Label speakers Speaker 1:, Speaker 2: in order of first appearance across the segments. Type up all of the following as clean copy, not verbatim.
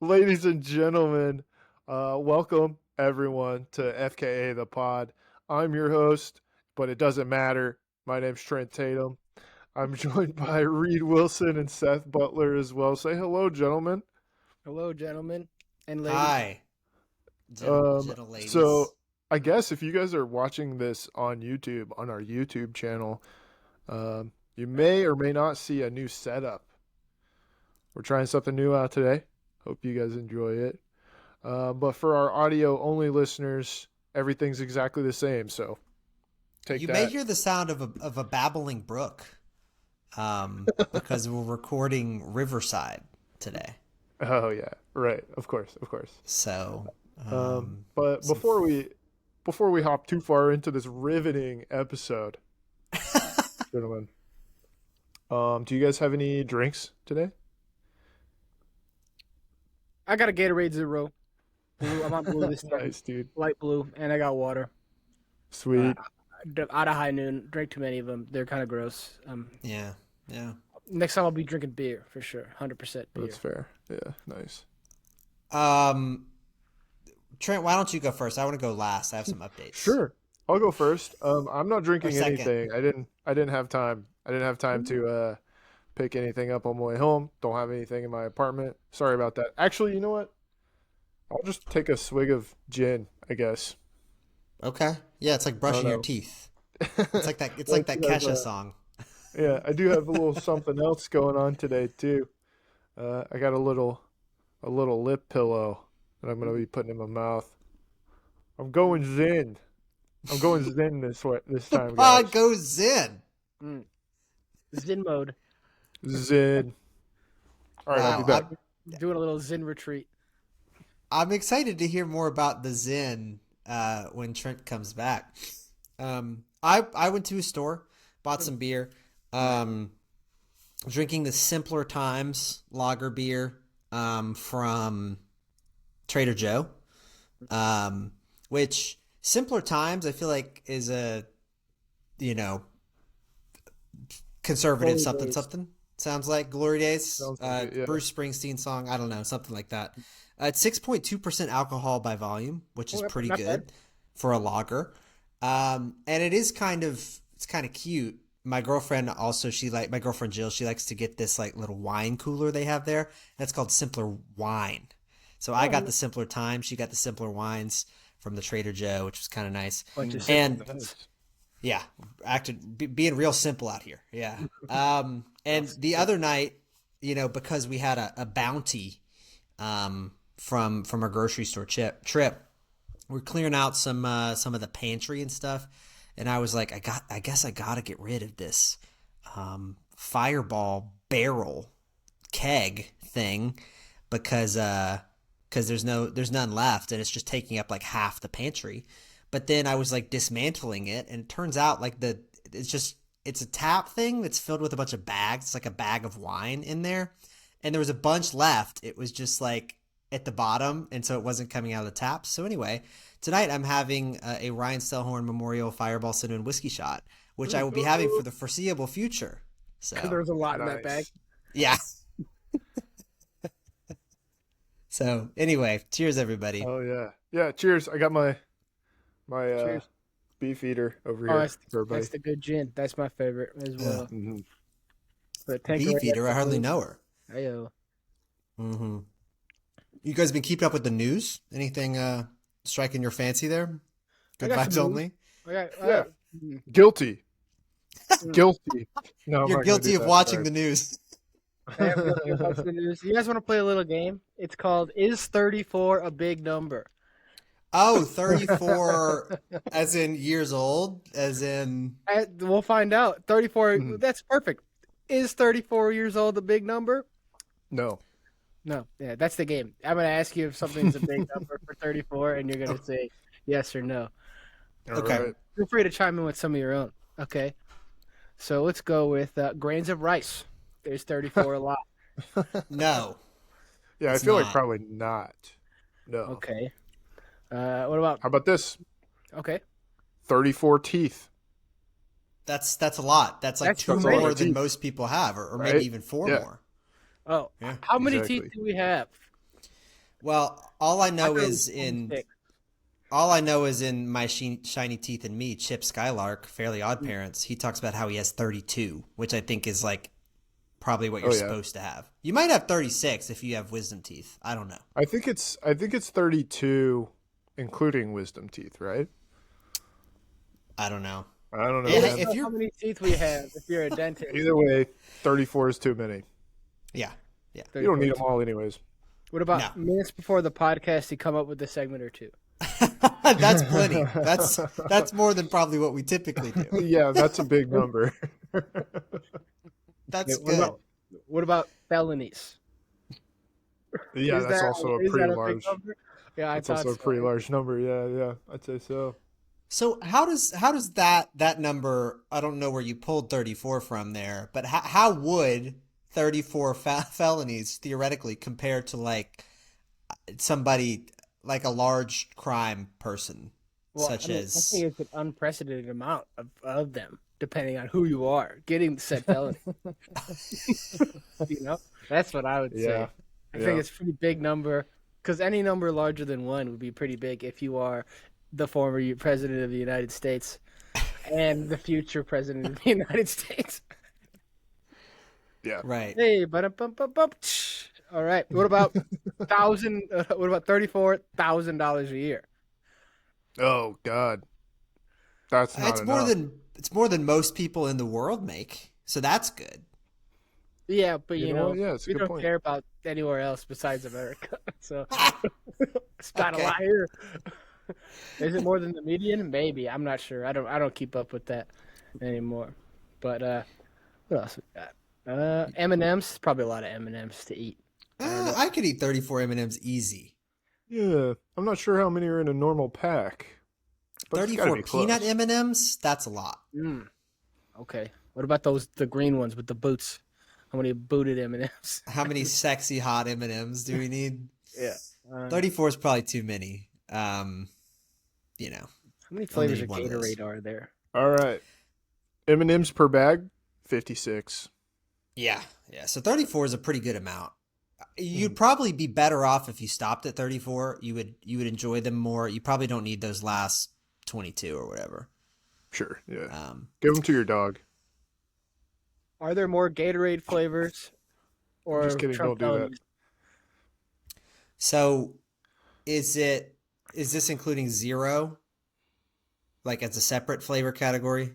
Speaker 1: Ladies and gentlemen, welcome everyone to FKA the Pod. I'm your host, but it doesn't matter. My name's Trent Tatum. I'm joined by Reed Wilson and Seth Butler as well. Say hello, gentlemen.
Speaker 2: Hello, gentlemen and ladies.
Speaker 3: Hi, gentle
Speaker 1: So
Speaker 3: ladies.
Speaker 1: I guess if you guys are watching this on YouTube, on our YouTube channel, you may or may not see a new setup. We're trying something new out today. Hope you guys enjoy it. But for our audio-only listeners, everything's exactly the same. So take
Speaker 3: You
Speaker 1: that.
Speaker 3: may hear the sound of a babbling brook, because we're recording Riverside today.
Speaker 1: Oh yeah, right. Of course.
Speaker 3: So,
Speaker 1: But
Speaker 3: some-
Speaker 1: before we hop too far into this riveting episode, gentlemen, do you guys have any drinks today?
Speaker 2: I got a Gatorade Zero. Blue. I'm on blue this time.
Speaker 1: Nice, dude.
Speaker 2: Light blue, and I got water.
Speaker 1: Sweet.
Speaker 2: Out of High Noon. Drank too many of them. They're kind of gross.
Speaker 3: yeah.
Speaker 2: Next time I'll be drinking beer for sure. 100% beer.
Speaker 1: That's fair. Yeah, nice.
Speaker 3: Trent, why don't you go first? I want to go last. I have some updates.
Speaker 1: Sure. I'll go first. I'm not drinking
Speaker 3: second.
Speaker 1: anything. I didn't have time. I didn't have time to pick anything up on my way home. Don't have anything in my apartment. Sorry about that. Actually, you know what? I'll just take a swig of gin, I guess.
Speaker 3: Okay. Yeah, it's like brushing your
Speaker 1: know.
Speaker 3: teeth. It's like that. It's like that Kesha song.
Speaker 1: Yeah, I do have a little something else going on today too. I got a little lip pillow that I'm gonna be putting in my mouth. I'm going zen. I'm going zen this time, guys.
Speaker 3: Pod goes in.
Speaker 2: Zen mode.
Speaker 1: Zen. All right, I'll be
Speaker 3: Wow,
Speaker 1: back.
Speaker 2: Doing a little Zen retreat.
Speaker 3: I'm excited to hear more about the Zen when Trent comes back. I went to a store, bought some beer, drinking the Simpler Times lager beer from Trader Joe, which Simpler Times I feel like is a conservative
Speaker 2: Glory days.
Speaker 3: something. Sounds like Glory Days,
Speaker 1: Sounds like it, yeah.
Speaker 3: Bruce Springsteen song. I don't know, something like that. It's 6.2% alcohol by volume, which is pretty
Speaker 2: not
Speaker 3: good
Speaker 2: bad.
Speaker 3: for a lager. And it is kind of cute. My girlfriend also, my girlfriend Jill, she likes to get this like little wine cooler they have there. That's called Simpler Wine. So I got the Simpler Time. She got the Simpler Wines from the Trader Joe, which was kind of nice.
Speaker 2: Bunch of
Speaker 3: And
Speaker 1: Nice.
Speaker 3: yeah, being real simple out here. Yeah. And the other night, because we had a bounty from our grocery store trip, we're clearing out some of the pantry and stuff, and I was like, I guess I gotta get rid of this Fireball barrel keg thing because there's none left, and it's just taking up like half the pantry. But then I was like dismantling it, and it turns out like it's a tap thing that's filled with a bunch of bags. It's like a bag of wine in there, and there was a bunch left. It was just like at the bottom, and so it wasn't coming out of the tap. So anyway, tonight I'm having a Ryan Stellhorn Memorial Fireball Cinnamon Whiskey Shot, which I will be having for the foreseeable future. So
Speaker 2: There's a lot in that bag.
Speaker 1: Nice.
Speaker 3: yeah. So anyway, cheers everybody.
Speaker 1: Oh yeah. Yeah, cheers. I got my
Speaker 2: Cheers.
Speaker 1: beef eater over
Speaker 2: Oh,
Speaker 1: here
Speaker 2: that's,
Speaker 1: for everybody.
Speaker 2: that's the good gin. That's my favorite as well.
Speaker 1: Mhm.
Speaker 2: But
Speaker 3: Beef eater, I hardly know her.
Speaker 2: Ayo.
Speaker 3: Mm-hmm. You guys been keeping up with the news? Anything striking your fancy there? Good
Speaker 2: I got
Speaker 3: vibes
Speaker 2: some
Speaker 3: only.
Speaker 1: Yeah. Guilty. Guilty. No, I'm
Speaker 3: You're
Speaker 1: not gonna
Speaker 3: guilty
Speaker 1: do
Speaker 3: of
Speaker 1: that,
Speaker 3: watching
Speaker 1: sorry.
Speaker 3: the news.
Speaker 2: You guys want to play a little game? It's called Is 34 a Big Number?
Speaker 3: Oh, 34 as in years old, as in
Speaker 2: We'll find out. 34,
Speaker 1: Mhm.
Speaker 2: that's perfect. Is 34 years old a big number?
Speaker 1: No.
Speaker 2: No. Yeah, that's the game. I'm going to ask you if something's a big number for 34, and you're going to say yes or no.
Speaker 1: All
Speaker 3: Okay.
Speaker 1: right.
Speaker 2: Feel free to chime in with some of your own. Okay. So let's go with grains of rice. There's 34 a lot.
Speaker 3: no.
Speaker 1: Yeah,
Speaker 3: It's
Speaker 1: I feel like
Speaker 3: not.
Speaker 1: probably not. No.
Speaker 2: Okay. What about,
Speaker 1: How about this?
Speaker 2: okay.
Speaker 1: 34 teeth.
Speaker 3: That's a lot. That's like
Speaker 2: That's
Speaker 3: two
Speaker 2: too many.
Speaker 3: more than most people have, or
Speaker 1: Right?
Speaker 3: maybe even four
Speaker 1: Yeah.
Speaker 3: more.
Speaker 2: Oh,
Speaker 3: Yeah,
Speaker 2: how many
Speaker 1: exactly.
Speaker 2: teeth do we have?
Speaker 3: Well, all I
Speaker 2: I
Speaker 3: know
Speaker 2: thought it
Speaker 3: is
Speaker 2: was
Speaker 3: in
Speaker 2: 26.
Speaker 3: all I know is in my shiny teeth and me, Chip Skylark, Fairly Odd Parents. He talks about how he has 32, which I think is like probably what you're
Speaker 1: Oh yeah.
Speaker 3: supposed to have. You might have 36 if you have wisdom teeth. I don't know.
Speaker 1: I think it's 32 including wisdom teeth, right?
Speaker 3: I don't know.
Speaker 1: I don't know,
Speaker 3: Yeah,
Speaker 2: Let us
Speaker 1: man.
Speaker 3: if
Speaker 2: know how
Speaker 3: you're
Speaker 2: many teeth we have if you're a dentist.
Speaker 1: Either way, 34 is too many.
Speaker 3: yeah, yeah.
Speaker 1: You don't
Speaker 2: 34.
Speaker 1: need them all anyways.
Speaker 2: What
Speaker 3: No.
Speaker 2: about minutes before the podcast? You come up with a segment or two.
Speaker 3: That's plenty. That's more than probably what we typically do.
Speaker 1: Yeah, that's a big number.
Speaker 3: That's
Speaker 2: Okay,
Speaker 3: good.
Speaker 2: what about felonies?
Speaker 1: Yeah,
Speaker 2: Is
Speaker 1: that's
Speaker 2: that
Speaker 1: also a
Speaker 2: is
Speaker 1: pretty
Speaker 2: that a big
Speaker 1: large.
Speaker 2: number? Yeah, I
Speaker 1: That's
Speaker 2: thought
Speaker 1: also a
Speaker 2: so.
Speaker 1: pretty large number. Yeah, yeah, I'd say so.
Speaker 3: So how does that number? I don't know where you pulled 34 from there, but how would 34 felonies theoretically compare to like somebody like a large crime person
Speaker 2: Well,
Speaker 3: such
Speaker 2: I mean, I
Speaker 3: as
Speaker 2: think it's an unprecedented amount of them, depending on who you are getting said felony. You know, that's what I would say.
Speaker 1: Yeah,
Speaker 2: I
Speaker 1: yeah.
Speaker 2: think it's a pretty big number because any number larger than one would be pretty big if you are the former president of the United States and the future president of the United States.
Speaker 1: Yeah.
Speaker 3: right?
Speaker 2: Hey, all right. What about thousand? What about $34,000 a year?
Speaker 1: Oh God, that's not enough.
Speaker 3: It's more than most people in the world make, so that's good.
Speaker 2: Yeah, but
Speaker 1: You
Speaker 2: you
Speaker 1: know what?
Speaker 2: know,
Speaker 1: Yeah, it's a
Speaker 2: we
Speaker 1: good
Speaker 2: don't
Speaker 1: point.
Speaker 2: care about anywhere else besides America. So it's not a
Speaker 3: Okay.
Speaker 2: lot here. Is it more than the median? Maybe. I'm not sure. I don't keep up with that anymore. But what else we got? M&Ms. Probably a lot of M&Ms to eat. I don't know.
Speaker 3: I could eat 34 M&Ms easy.
Speaker 1: Yeah, I'm not sure how many are in a normal pack, but it's got to
Speaker 3: 34
Speaker 1: be
Speaker 3: peanut
Speaker 1: close.
Speaker 3: M&Ms, that's a lot.
Speaker 2: Mm, okay. What about the green ones with the boots? How many booted M&Ms?
Speaker 3: How many sexy hot M&Ms do we need?
Speaker 2: Yeah.
Speaker 3: 34 is probably too many. You know,
Speaker 2: How many
Speaker 3: only
Speaker 2: flavors
Speaker 3: need
Speaker 2: of
Speaker 3: one of those.
Speaker 2: Gatorade are there?
Speaker 1: All right, M&Ms per bag, 56.
Speaker 3: Yeah, yeah. So 34 is a pretty good amount. You'd
Speaker 1: Mhm.
Speaker 3: probably be better off if you stopped at 34. You would enjoy them more. You probably don't need those last 22 or whatever.
Speaker 1: Sure. Yeah.
Speaker 3: Um,
Speaker 1: Give them to your dog.
Speaker 2: Are there more Gatorade flavors
Speaker 1: I'm just
Speaker 2: or
Speaker 1: kidding.
Speaker 2: Trump
Speaker 1: Don't do that.
Speaker 2: felonies?
Speaker 3: so is this including zero, like as a separate flavor category?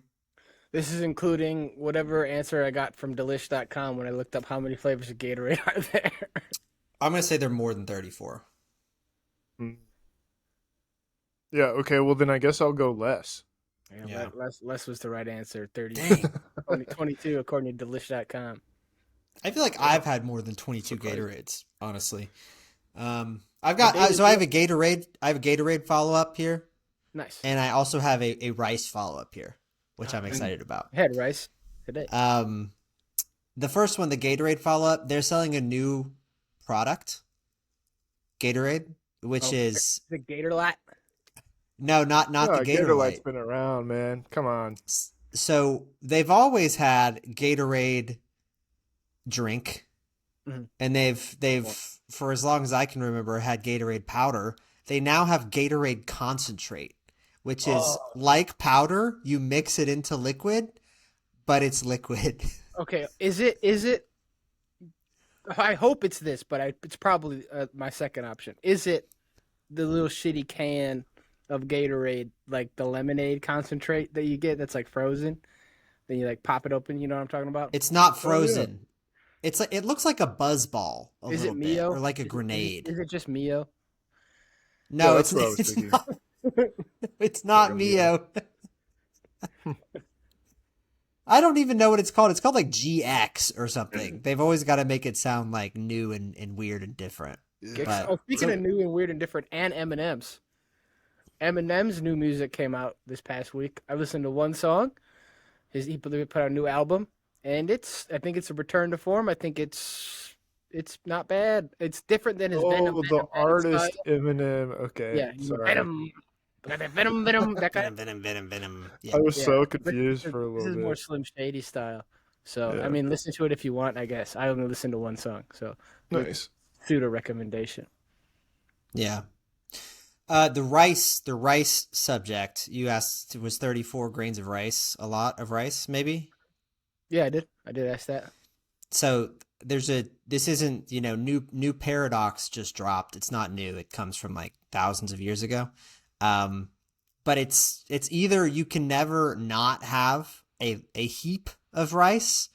Speaker 2: This is including whatever answer I got from delish.com when I looked up how many flavors of Gatorade are there.
Speaker 3: I'm gonna say they're more than 34.
Speaker 1: Mm. Yeah. Okay. Well, then I guess I'll go less.
Speaker 3: Yeah.
Speaker 2: Less was the right answer. 30,
Speaker 3: Dang.
Speaker 2: 22 according to delish.com.
Speaker 3: I feel like
Speaker 1: Yeah.
Speaker 3: I've had more than 22
Speaker 1: Surprising.
Speaker 3: Gatorades, honestly.
Speaker 2: The
Speaker 3: I've got
Speaker 2: Daily
Speaker 3: so I have a Gatorade follow up here,
Speaker 2: Nice.
Speaker 3: and I also have a rice follow up here, which I'm
Speaker 2: Mm.
Speaker 3: excited about.
Speaker 2: I had rice today.
Speaker 3: The first one, the Gatorade follow up, they're selling a new product, Gatorade, which
Speaker 2: Oh,
Speaker 3: is
Speaker 2: the Gatorlat.
Speaker 3: no, not the
Speaker 1: Yeah, Gatorlight's
Speaker 3: Gatorlight.
Speaker 1: been around, man. Come on.
Speaker 3: So they've always had Gatorade drink,
Speaker 2: Mhm.
Speaker 3: and they've for as long as I can remember had Gatorade powder. They now have Gatorade concentrate, which is
Speaker 2: Oh.
Speaker 3: like powder. You mix it into liquid, but it's liquid.
Speaker 2: Okay, is it? I hope it's this, but it's probably my second option. Is it the little shitty can of Gatorade, like the lemonade concentrate that you get that's like frozen? Then you like pop it open. You know what I'm talking about?
Speaker 3: It's not
Speaker 1: Oh, yeah.
Speaker 3: frozen. It's like it looks like a buzz ball a
Speaker 2: Is it
Speaker 3: little bit,
Speaker 2: Mio?
Speaker 3: or like a
Speaker 2: Is
Speaker 3: grenade.
Speaker 2: it just Mio?
Speaker 3: No,
Speaker 1: Yeah,
Speaker 3: it's
Speaker 1: that's what I was
Speaker 3: it's
Speaker 1: thinking.
Speaker 3: not. It's not
Speaker 1: Like a
Speaker 3: Mio. I don't even know what it's called. It's called like GX or something. They've always got to make it sound like new and weird and different. But
Speaker 2: Oh, speaking
Speaker 3: so-
Speaker 2: of new and weird and different, and Eminem's. Eminem's new music came out this past week. I listened to one song. He put out a new album, and I think it's a return to form. I think it's not bad. It's different than his Venom.
Speaker 1: Oh, the
Speaker 2: Venom
Speaker 1: artist
Speaker 2: style.
Speaker 1: Eminem. Okay.
Speaker 2: Yeah,
Speaker 1: Sorry.
Speaker 2: Venom. Got that Venom. That guy.
Speaker 3: Venom.
Speaker 1: I
Speaker 3: Yeah.
Speaker 1: was
Speaker 2: Yeah,
Speaker 1: so
Speaker 2: but
Speaker 1: confused for a
Speaker 2: This
Speaker 1: little
Speaker 2: is more
Speaker 1: bit.
Speaker 2: Slim Shady style. So
Speaker 1: Yeah.
Speaker 2: I mean, listen to it if you want. I guess I only listened to one song, so
Speaker 1: Nice.
Speaker 2: pseudo recommendation.
Speaker 3: Yeah. The rice subject you asked was 34 grains of rice, a lot of rice, maybe?
Speaker 2: Yeah, I did ask that.
Speaker 3: So this isn't, new paradox just dropped. It's not new. It comes from like thousands of years ago. Um, but it's either you can never not have a heap of rice,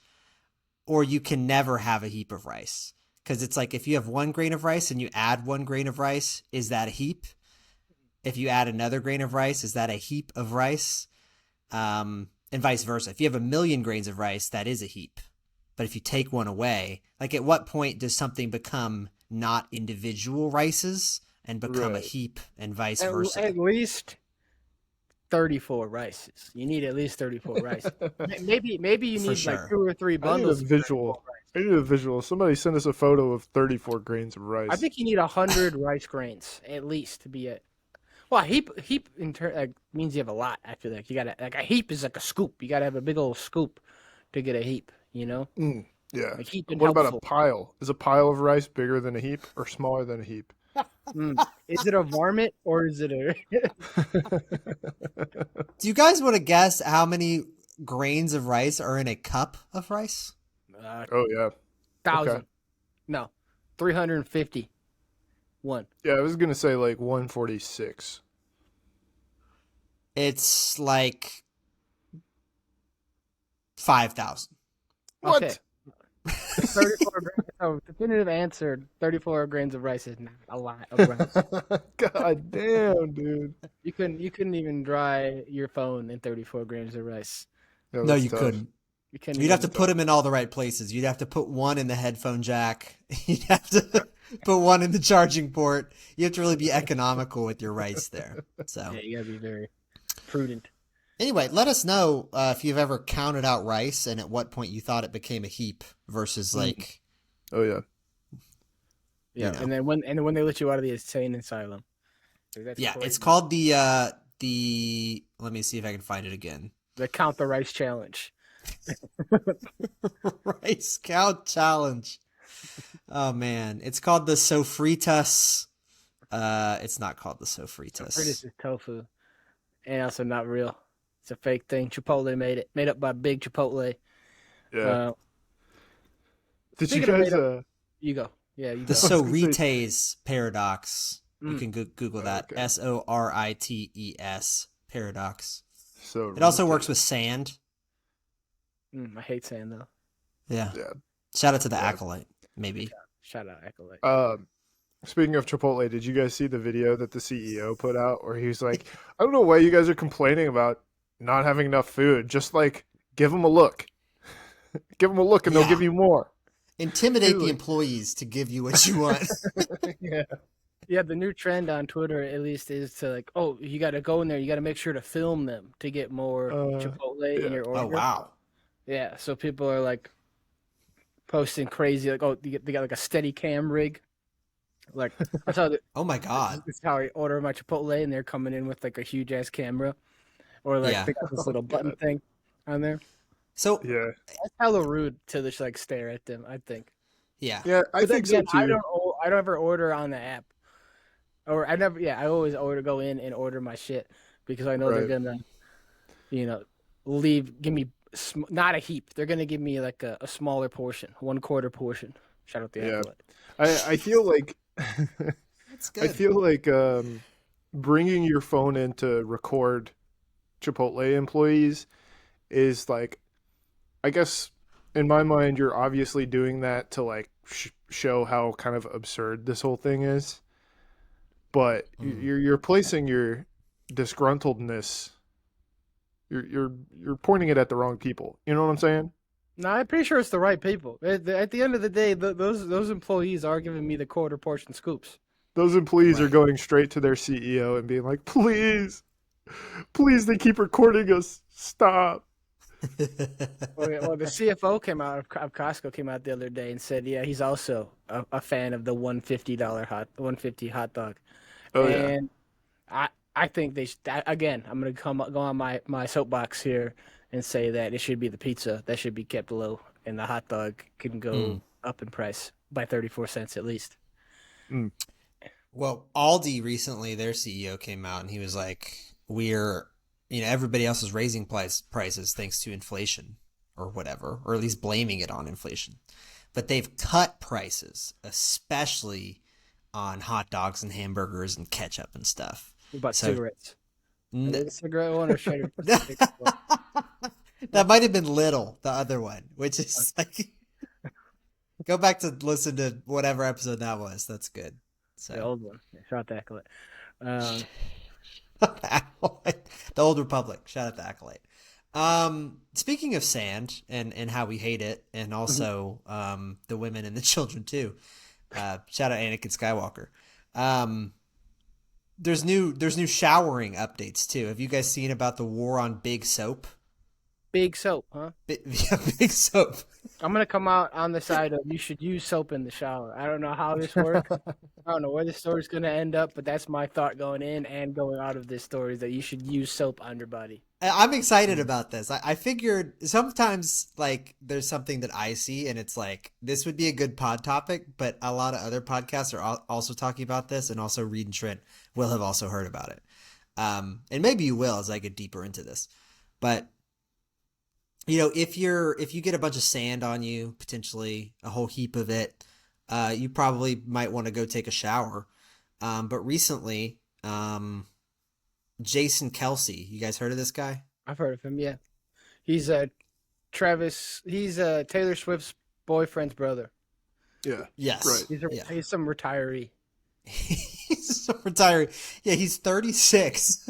Speaker 3: or you can never have a heap of rice. Because it's like if you have 1 grain of rice and you add 1 grain of rice, is that a heap? If you add another grain of rice, is that a heap of rice? And vice versa. If you have 1,000,000 grains of rice, that is a heap. But if you take one away, like at what point does something become not individual rices and become a
Speaker 1: Right.
Speaker 3: heap and vice
Speaker 2: At,
Speaker 3: versa?
Speaker 2: at least 34 rices. You need at least 34 rices. Maybe you
Speaker 3: For
Speaker 2: need like
Speaker 3: sure.
Speaker 2: 2 or 3
Speaker 1: I need a
Speaker 2: bundles of 34
Speaker 1: visual.
Speaker 2: rice.
Speaker 1: I need a visual. Somebody send us a photo of 34 grains of
Speaker 2: I
Speaker 1: rice.
Speaker 2: think you need 100 rice grains at least to be it. Well, a heap like means you have a lot. After that, you gotta like a heap is like a scoop. You gotta have a big old scoop to get a heap. You know,
Speaker 1: Yeah.
Speaker 2: like heap and
Speaker 1: What about a
Speaker 2: helpful.
Speaker 1: pile? Is a pile of rice bigger than a heap or smaller than a heap?
Speaker 2: Is it a varmint or is it a
Speaker 3: Do you guys want to guess how many grains of rice are in a cup of rice?
Speaker 1: Oh yeah. Okay.
Speaker 2: 1,000? No, 351.
Speaker 1: Yeah, I was gonna say like 146.
Speaker 3: It's like 5,000.
Speaker 2: Okay,
Speaker 1: What?
Speaker 2: 34 grains. Oh, definitive answer: 34 grains of rice is not a lot of rice.
Speaker 1: God damn, dude.
Speaker 2: You couldn't even dry your phone in 34 grams of rice.
Speaker 1: No,
Speaker 3: No,
Speaker 1: that's
Speaker 3: you
Speaker 1: tough.
Speaker 3: couldn't.
Speaker 2: You couldn't
Speaker 3: You'd have to
Speaker 2: even.
Speaker 3: put them in all the right places. You'd have to put one in the headphone jack. You'd have to put one in the charging port. You have to really be economical with your rice there. So
Speaker 2: Yeah, you gotta be very prudent.
Speaker 3: anyway, let us know if you've ever counted out rice and at what point you thought it became a heap versus like,
Speaker 1: Oh yeah.
Speaker 2: Yeah,
Speaker 3: know.
Speaker 2: and then when they let you out of the insane asylum, that's
Speaker 3: yeah, it's
Speaker 2: crazy.
Speaker 3: called the let me see if I can find it again.
Speaker 2: The count the rice challenge.
Speaker 3: Rice cow challenge. Oh man, it's called the sofritas. It's not called the
Speaker 2: This
Speaker 3: sofritas.
Speaker 2: is tofu, and also not real. It's a fake thing. Chipotle made it, made up by Big Chipotle.
Speaker 1: Yeah. Did you
Speaker 2: Speaking of
Speaker 1: guys
Speaker 2: made up, you go. Yeah, you
Speaker 3: The
Speaker 2: go.
Speaker 1: was gonna say-
Speaker 3: Sorites paradox. You can Google that.
Speaker 1: Okay.
Speaker 3: Sorites paradox.
Speaker 1: So
Speaker 3: It also works with sand.
Speaker 2: I hate sand though.
Speaker 3: Yeah.
Speaker 1: Yeah.
Speaker 3: Shout out to the
Speaker 1: Yeah.
Speaker 3: Acolyte, maybe.
Speaker 2: Shout out Acolyte.
Speaker 1: Speaking of Chipotle, did you guys see the video that the CEO put out where he's like, I don't know why you guys are complaining about not having enough food. Just like give them a look. Give them a look and they'll
Speaker 3: Yeah.
Speaker 1: give you more.
Speaker 3: Intimidate the
Speaker 1: Really?
Speaker 3: employees to give you what you want.
Speaker 2: Yeah, the new trend on Twitter at least is to like, oh, you got to go in there. You got to make sure to film them to get more Chipotle in
Speaker 1: yeah.
Speaker 2: your order.
Speaker 3: Oh wow.
Speaker 2: Yeah, so people are like posting crazy, like, oh, they got like a steady cam rig. Like, I saw that
Speaker 3: Oh my god.
Speaker 2: this is how I order my Chipotle, and they're coming in with like a huge ass camera, or like
Speaker 3: Yeah.
Speaker 2: they got this little button
Speaker 1: God.
Speaker 2: thing on there.
Speaker 3: So
Speaker 1: Yeah.
Speaker 2: That's hella rude to just like stare at them. I think.
Speaker 3: yeah.
Speaker 1: Yeah, I
Speaker 2: But then
Speaker 1: think so
Speaker 2: again, I
Speaker 1: too.
Speaker 2: don't ever order on the app, or I never. Yeah, I always go in and order my shit because I know they're
Speaker 1: Right.
Speaker 2: gonna, give me not a heap. They're gonna give me like a smaller portion, 1/4 portion. Shout out the
Speaker 1: Yeah.
Speaker 2: Acolyte.
Speaker 1: I feel like
Speaker 3: That's
Speaker 1: I
Speaker 3: good.
Speaker 1: feel like bringing your phone in to record Chipotle employees is like, I guess in my mind, you're obviously doing that to like show how kind of absurd this whole thing is. But you're placing your disgruntledness. You're pointing it at the wrong people. You know what I'm saying?
Speaker 2: No, I'm pretty sure it's the right people. At the end of the day, those employees are giving me the 1/4 portion scoops.
Speaker 1: Those employees are
Speaker 3: Right.
Speaker 1: going straight to their CEO and being like, please, please, they keep recording us. Stop.
Speaker 2: Well, the CFO came out of Costco came out the other day and said, yeah, he's also a fan of the $150 hot dog.
Speaker 1: Oh yeah.
Speaker 2: And I think they should, again, I'm gonna go on my soapbox here and say that it should be the pizza that should be kept low, and the hot dog can go up in price by 34 cents at least.
Speaker 3: Well, Aldi recently, their CEO came out and he was like, everybody else is raising prices thanks to inflation or whatever, or at least blaming it on inflation. But they've cut prices, especially on hot dogs and hamburgers and ketchup and stuff.
Speaker 2: What about
Speaker 3: So
Speaker 2: cigarettes? Are they the cigarette one or Cheddar?
Speaker 3: that might have been Little, the other one, which is like, go back to listen to whatever episode that was. That's good. So
Speaker 2: The old one. Shout out to Acolyte. Um,
Speaker 3: Acolyte. The Old Republic. Shout out to Acolyte. Speaking of sand and how we hate it, and also the women and the children too. Shout out Anakin Skywalker. There's new showering updates too. Have you guys seen about the war on big soap?
Speaker 2: Big soap, huh?
Speaker 3: Yeah, big soap.
Speaker 2: I'm gonna come out on the side of you should use soap in the shower. I don't know how this works. I don't know where this story's gonna end up, but that's my thought going in and going out of this story, is that you should use soap on your body.
Speaker 3: I'm excited about this. I figured sometimes like there's something that I see and it's like this would be a good pod topic, but a lot of other podcasts are also talking about this, and also Reed and Trent will have also heard about it. And maybe you will as I get deeper into this. But if you get a bunch of sand on you, potentially a whole heap of it, you probably might want to go take a shower. But recently, Jason Kelsey, you guys heard of this guy?
Speaker 2: I've heard of him. Yeah, he's He's Taylor Swift's boyfriend's brother.
Speaker 1: Yeah.
Speaker 3: Yes.
Speaker 1: Right.
Speaker 2: He's some retiree.
Speaker 3: He's retiring. Yeah, he's 36.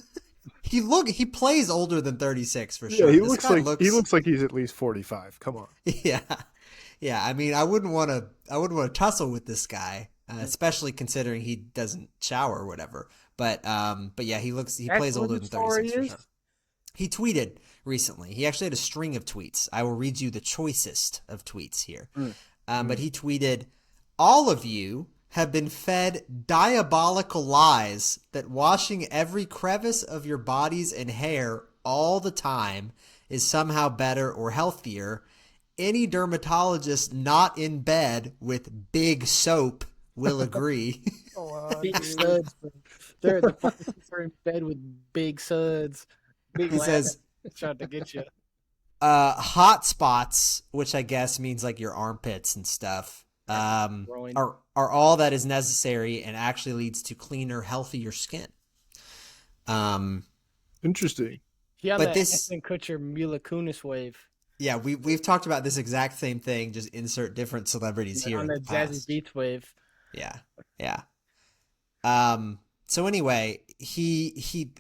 Speaker 3: He plays older than 36 for sure.
Speaker 1: Yeah, he looks like he's at least 45. Come on.
Speaker 3: Yeah. Yeah, I mean, I wouldn't want to tussle with this guy, especially considering he doesn't shower or whatever. But yeah, he plays older than 36 for sure. He tweeted recently. He actually had a string of tweets. I will read you the choicest of tweets here. But he tweeted, "All of you have been fed diabolical lies that washing every crevice of your bodies and hair all the time is somehow better or healthier. Any dermatologist not in bed with big soap will agree."
Speaker 2: Big suds. They're in bed with big suds.
Speaker 3: He says,
Speaker 2: trying to get you.
Speaker 3: hot spots, which I guess means like your armpits and stuff, are all that is necessary and actually leads to cleaner, healthier skin.
Speaker 1: Interesting.
Speaker 2: Yeah, but this Ashton Kutcher Mila Kunis wave.
Speaker 3: Yeah, we've talked about this exact same thing. Just insert different celebrities here
Speaker 2: on the Zazie Beetz wave.
Speaker 3: Yeah. So anyway,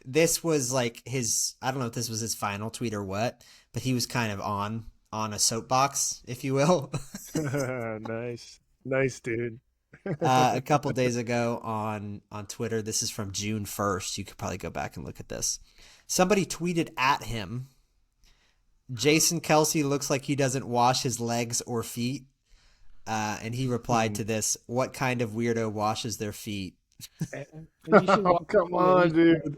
Speaker 3: this was like his, I don't know if this was his final tweet or what, but he was kind of on a soapbox, if you will.
Speaker 1: Nice, dude.
Speaker 3: A couple days ago on Twitter, this is from June 1st. You could probably go back and look at this. Somebody tweeted at him, "Jason Kelsey looks like he doesn't wash his legs or feet." And he replied to this, "What kind of weirdo washes their feet?"
Speaker 1: Oh, come on, dude.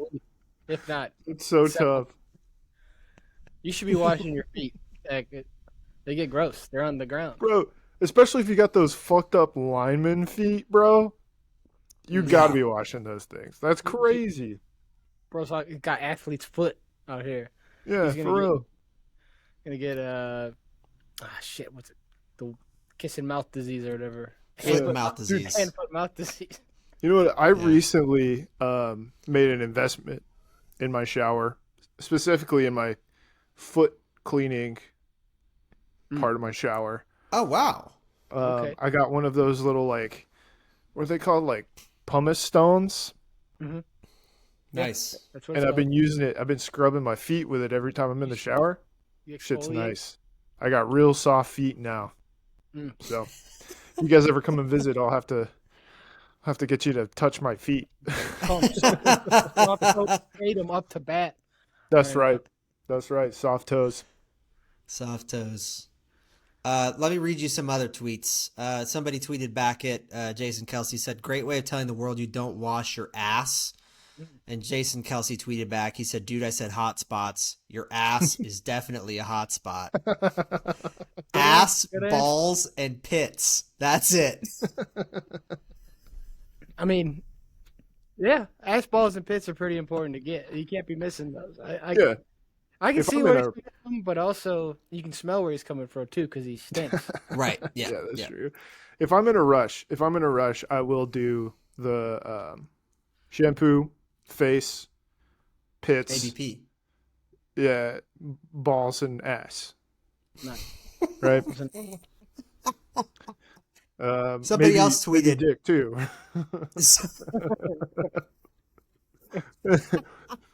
Speaker 2: If not,
Speaker 1: it's so tough.
Speaker 2: You should be washing your feet. They get gross. They're on the ground,
Speaker 1: bro. Especially if you got those fucked up lineman feet, bro. You gotta be washing those things. That's crazy.
Speaker 2: Bro's got athlete's foot out here.
Speaker 1: Yeah, for real.
Speaker 2: Gonna get shit. What's it? The kiss and mouth disease or whatever.
Speaker 3: Hand foot mouth disease.
Speaker 2: Hand foot mouth disease.
Speaker 1: You know what? I recently made an investment in my shower, specifically in my foot cleaning part of my shower.
Speaker 3: Oh, wow.
Speaker 2: Okay.
Speaker 1: I got one of those little, like, what are they called? Like, pumice stones.
Speaker 2: Mm-hmm.
Speaker 3: Nice.
Speaker 2: Yeah, that's what
Speaker 1: and I've been using it. I've been scrubbing my feet with it every time I'm in the shower. Shit's nice. I got real soft feet now. So, if you guys ever come and visit, I'll have to get you to touch my feet.
Speaker 2: Made them up to bat.
Speaker 1: That's right. That's right. Soft toes.
Speaker 3: Soft toes. Let me read you some other tweets. Somebody tweeted back at Jason Kelsey, said, "Great way of telling the world you don't wash your ass." And Jason Kelsey tweeted back. He said, "Dude, I said hot spots. Your ass is definitely a hot spot. Ass, balls, and pits. That's it."
Speaker 2: I mean, Yeah, ass balls and pits are pretty important to get. You can't be missing those.
Speaker 1: Yeah.
Speaker 2: I can
Speaker 1: If
Speaker 2: see
Speaker 1: I'm in
Speaker 2: where he's
Speaker 1: a
Speaker 2: coming from, but also you can smell where he's coming from too because he stinks.
Speaker 3: Right. Yeah.
Speaker 1: Yeah, that's
Speaker 3: Yeah.
Speaker 1: true. If I'm in a rush, I will do the shampoo, face, pits,
Speaker 3: ABP.
Speaker 1: yeah, balls and ass,
Speaker 2: Nice.
Speaker 1: right?
Speaker 3: Somebody
Speaker 1: Maybe
Speaker 3: else
Speaker 1: maybe
Speaker 3: tweeted.
Speaker 1: dick too.